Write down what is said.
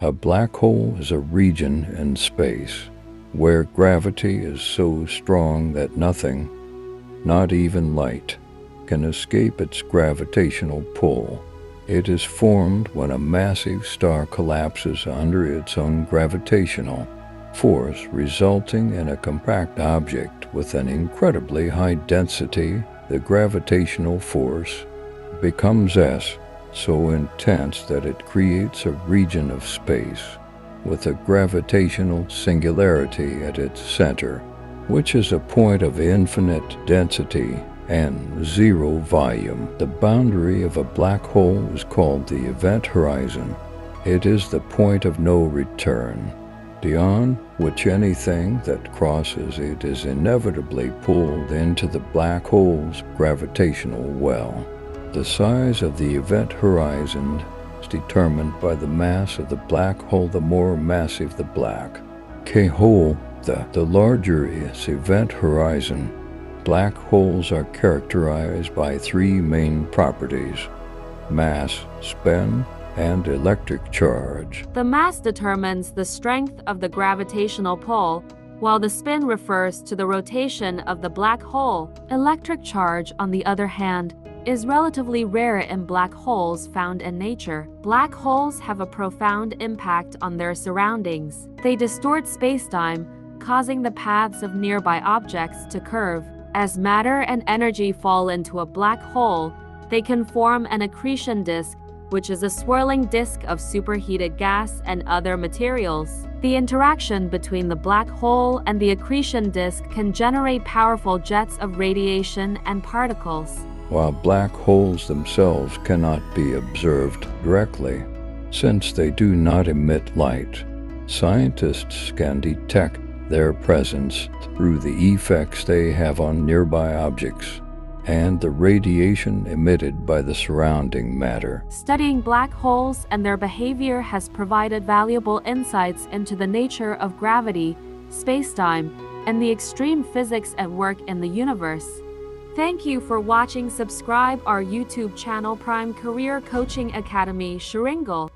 A black hole is a region in space where gravity is so strong that nothing, not even light, can escape its gravitational pull. It is formed when a massive star collapses under its own gravitational force, resulting in a compact object with an incredibly high density. The gravitational force becomes so intense that it creates a region of space with a gravitational singularity at its center, which is a point of infinite density and zero volume. The boundary of a black hole is called the event horizon. It is the point of no return, beyond which anything that crosses it is inevitably pulled into the black hole's gravitational well. The size of the event horizon is determined by the mass of the black hole. The more massive the black hole, the larger its event horizon. Black holes are characterized by three main properties: mass, spin, and electric charge. The mass determines the strength of the gravitational pull, while the spin refers to the rotation of the black hole. Electric charge, on the other hand, is relatively rare in black holes found in nature. Black holes have a profound impact on their surroundings. They distort spacetime, causing the paths of nearby objects to curve. As matter and energy fall into a black hole, they can form an accretion disk, which is a swirling disk of superheated gas and other materials. The interaction between the black hole and the accretion disk can generate powerful jets of radiation and particles. While black holes themselves cannot be observed directly, since they do not emit light, scientists can detect their presence through the effects they have on nearby objects and the radiation emitted by the surrounding matter. Studying black holes and their behavior has provided valuable insights into the nature of gravity, spacetime, and the extreme physics at work in the universe. Thank you for watching. Subscribe our YouTube channel Prime Career Coaching Academy Sharingal.